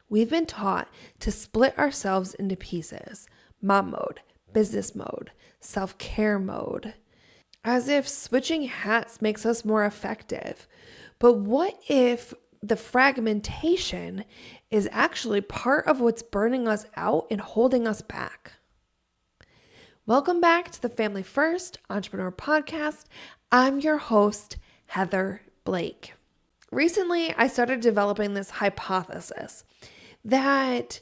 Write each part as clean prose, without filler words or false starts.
we've been taught to split ourselves into pieces: mom mode, business mode, self-care mode, as if switching hats makes us more effective. But what if the fragmentation is actually part of what's burning us out and holding us back? Welcome back to the Family First Entrepreneur Podcast. I'm your host, Heather Blake. Recently, I started developing this hypothesis that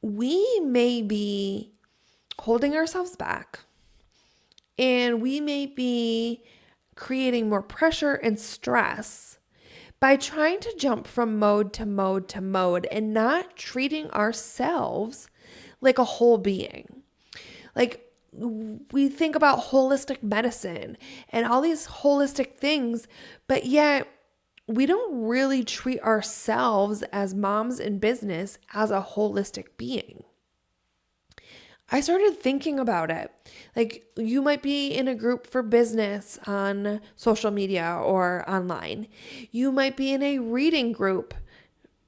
we may be holding ourselves back, and we may be creating more pressure and stress by trying to jump from mode to mode to mode and not treating ourselves like a whole being. Like, we think about holistic medicine and all these holistic things, but yet we don't really treat ourselves as moms in business as a holistic being. I started thinking about it. Like, you might be in a group for business on social media or online. You might be in a reading group,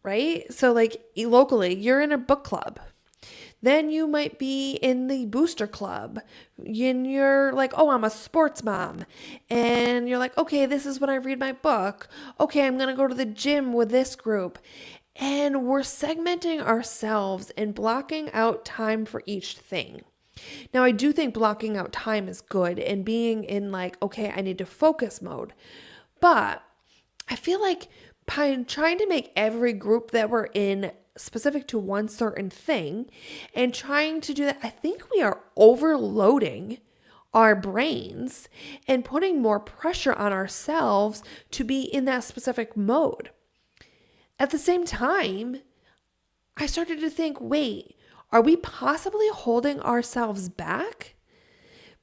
right? So like locally, you're in a book club. Then you might be in the booster club and you're like, oh, I'm a sports mom. And you're like, okay, this is when I read my book. Okay, I'm going to go to the gym with this group. And we're segmenting ourselves and blocking out time for each thing. Now, I do think blocking out time is good and being in like, okay, I need to focus mode. But I feel like by trying to make every group that we're in specific to one certain thing and trying to do that, I think we are overloading our brains and putting more pressure on ourselves to be in that specific mode. At the same time, I started to think, wait, are we possibly holding ourselves back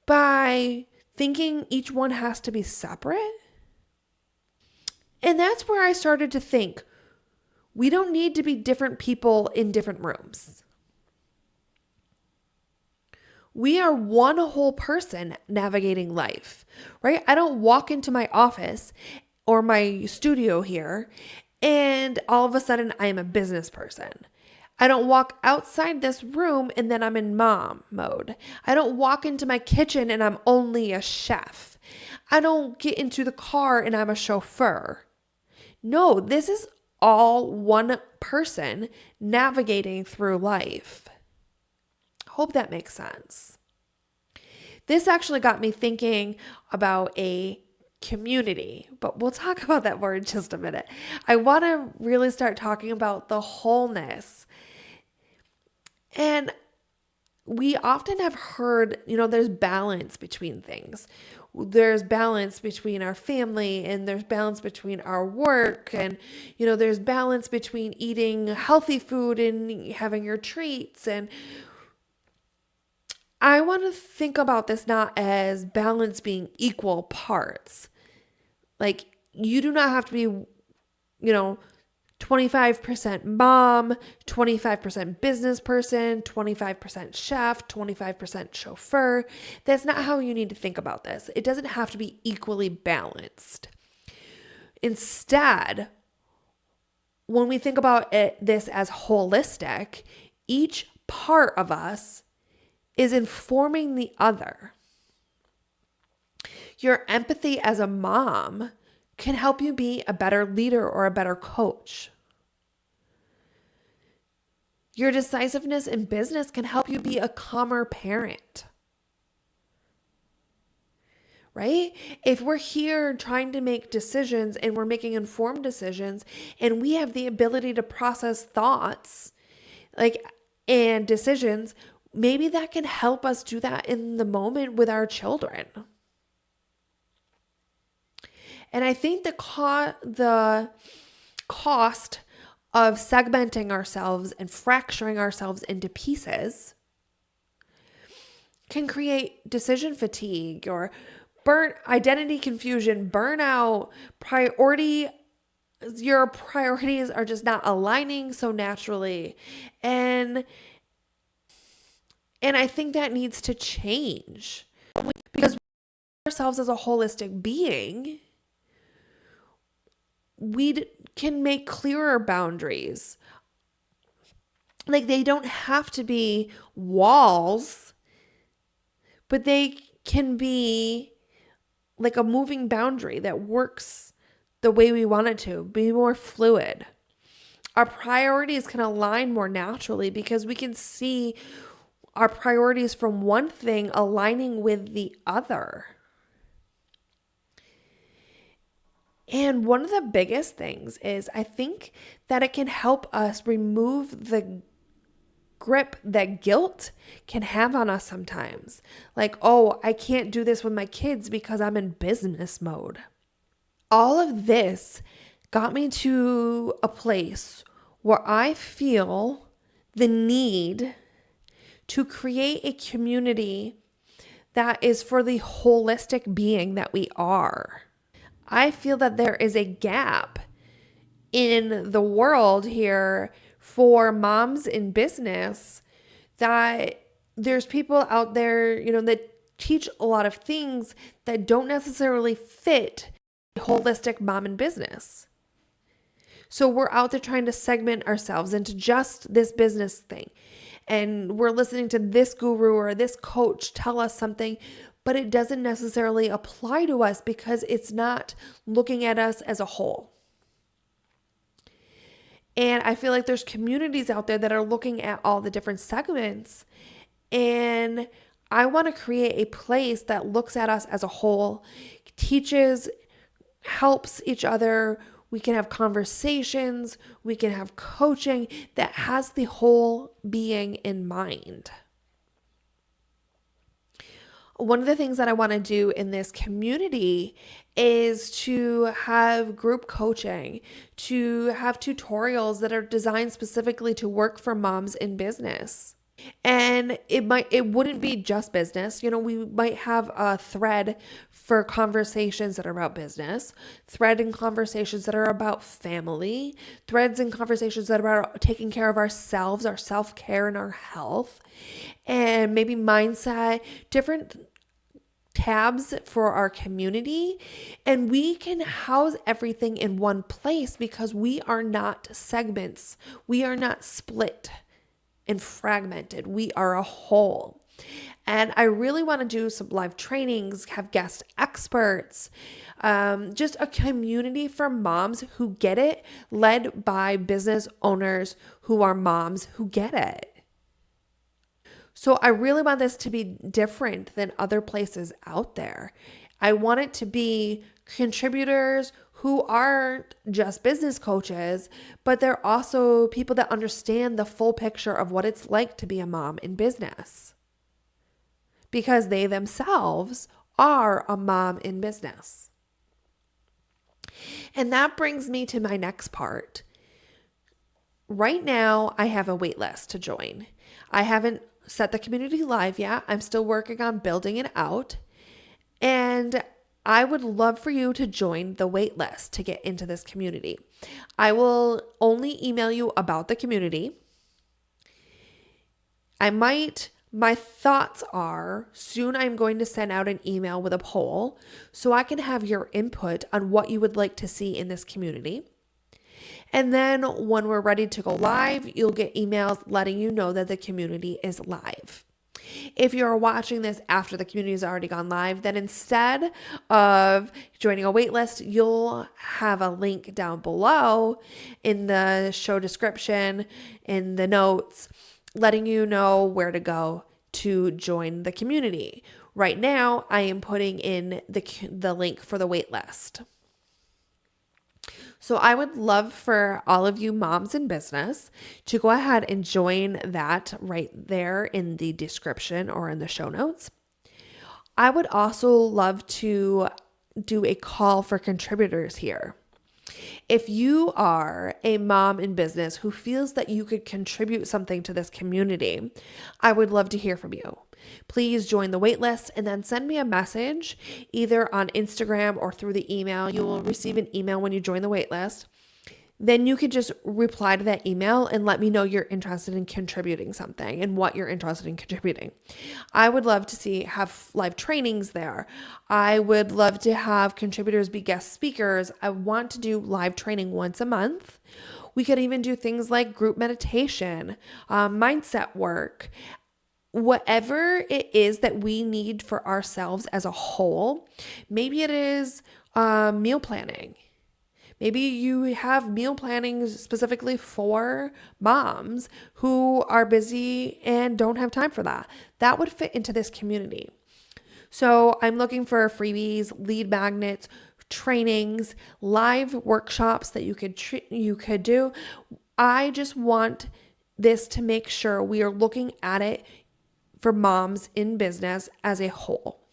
by thinking each one has to be separate? And that's where I started to think, we don't need to be different people in different rooms. We are one whole person navigating life, right? I don't walk into my office or my studio here and all of a sudden I am a business person. I don't walk outside this room and then I'm in mom mode. I don't walk into my kitchen and I'm only a chef. I don't get into the car and I'm a chauffeur. No, this is all one person navigating through life. Hope that makes sense. This actually got me thinking about a community, but we'll talk about that more in just a minute. I want to really start talking about the wholeness. And we often have heard, there's balance between things. There's balance between our family and there's balance between our work and, there's balance between eating healthy food and having your treats. And I want to think about this not as balance being equal parts. Like, you do not have to be, 25% mom, 25% business person, 25% chef, 25% chauffeur. That's not how you need to think about this. It doesn't have to be equally balanced. Instead, when we think about this as holistic, each part of us is informing the other. Your empathy as a mom can help you be a better leader or a better coach. Your decisiveness in business can help you be a calmer parent. Right? If we're here trying to make decisions and we're making informed decisions and we have the ability to process thoughts and decisions, maybe that can help us do that in the moment with our children. And I think the cost of segmenting ourselves and fracturing ourselves into can create decision fatigue or identity confusion, burnout, your priorities are just not aligning so naturally. And I think that needs to change because ourselves as a holistic being, we can make clearer boundaries Like, they don't have to be walls, but they can be like a moving boundary that works the way we want it to, be more fluid. Our priorities can align more naturally because we can see our priorities from one thing aligning with the other. And one of the biggest things is I think that it can help us remove the grip that guilt can have on us sometimes. Like, oh, I can't do this with my kids because I'm in business mode. All of this got me to a place where I feel the need to create a community that is for the holistic being that we are. I feel that there is a gap in the world here for moms in business, that there's people out there, that teach a lot of things that don't necessarily fit holistic mom in business. So we're out there trying to segment ourselves into just this business thing. And we're listening to this guru or this coach tell us something, but it doesn't necessarily apply to us because it's not looking at us as a whole. And I feel like there's communities out there that are looking at all the different segments. And I want to create a place that looks at us as a whole, teaches, helps each other. We can have conversations, we can have coaching that has the whole being in mind. One of the things that I want to do in this community is to have group coaching, to have tutorials that are designed specifically to work for moms in business. And it wouldn't be just business. We might have a thread for conversations that are about business, thread in conversations that are about family, threads in conversations that are about taking care of ourselves, our self-care and our health, and maybe mindset, different tabs for our community. And we can house everything in one place because we are not segments. We are not split and fragmented. We are a whole. And I really want to do some live trainings, have guest experts, just a community for moms who get it, led by business owners who are moms who get it. So I really want this to be different than other places out there. I want it to be contributors who aren't just business coaches, but they're also people that understand the full picture of what it's like to be a mom in business, because they themselves are a mom in business. And that brings me to my next part. Right now, I have a wait list to join. I haven't set the community live yet. I'm still working on building it out. And I would love for you to join the wait list to get into this community. I will only email you about the community. My thoughts are soon I'm going to send out an email with a poll so I can have your input on what you would like to see in this community. And then when we're ready to go live, you'll get emails letting you know that the community is live. If you're watching this after the community has already gone live, then instead of joining a waitlist, you'll have a link down below in the show description, in the notes, letting you know where to go to join the community. Right now, I am putting in the link for the waitlist. So I would love for all of you moms in business to go ahead and join that right there in the description or in the show notes. I would also love to do a call for contributors here. If you are a mom in business who feels that you could contribute something to this community, I would love to hear from you. Please join the waitlist and then send me a message either on Instagram or through the email. You will receive an email when you join the waitlist. Then you could just reply to that email and let me know you're interested in contributing something and what you're interested in contributing. I would love to have live trainings there. I would love to have contributors be guest speakers. I want to do live training once a month. We could even do things like group meditation, mindset work, whatever it is that we need for ourselves as a whole. Maybe it is meal planning. Maybe you have meal planning specifically for moms who are busy and don't have time for that. That would fit into this community. So I'm looking for freebies, lead magnets, trainings, live workshops that you could do. I just want this to make sure we are looking at it for moms in business as a whole.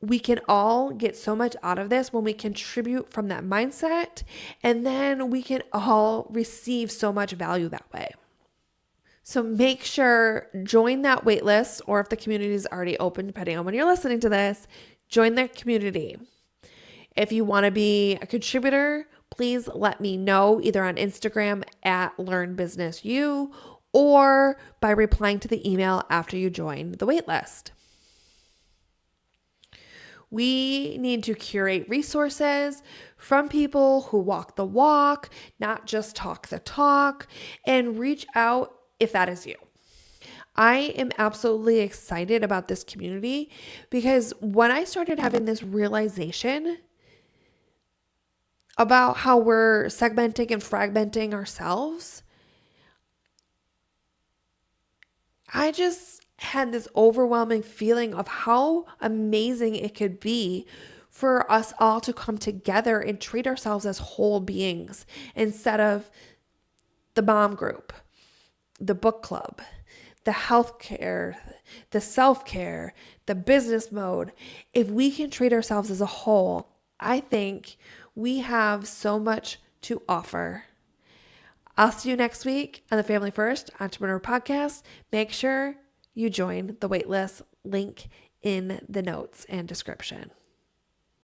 We can all get so much out of this when we contribute from that mindset, and then we can all receive so much value that way. So make sure, join that wait list, or if the community is already open, depending on when you're listening to this, join the community. If you want to be a contributor, please let me know either on Instagram at LearnBusinessU or by replying to the email after you join the wait list. We need to curate resources from people who walk the walk, not just talk the talk, and reach out if that is you. I am absolutely excited about this community because when I started having this realization about how we're segmenting and fragmenting ourselves, I just had this overwhelming feeling of how amazing it could be for us all to come together and treat ourselves as whole beings instead of the mom group, the book club, the healthcare, the self-care, the business mode. If we can treat ourselves as a whole, I think we have so much to offer. I'll see you next week on the Family First Entrepreneur Podcast. Make sure you join the waitlist, link in the notes and description.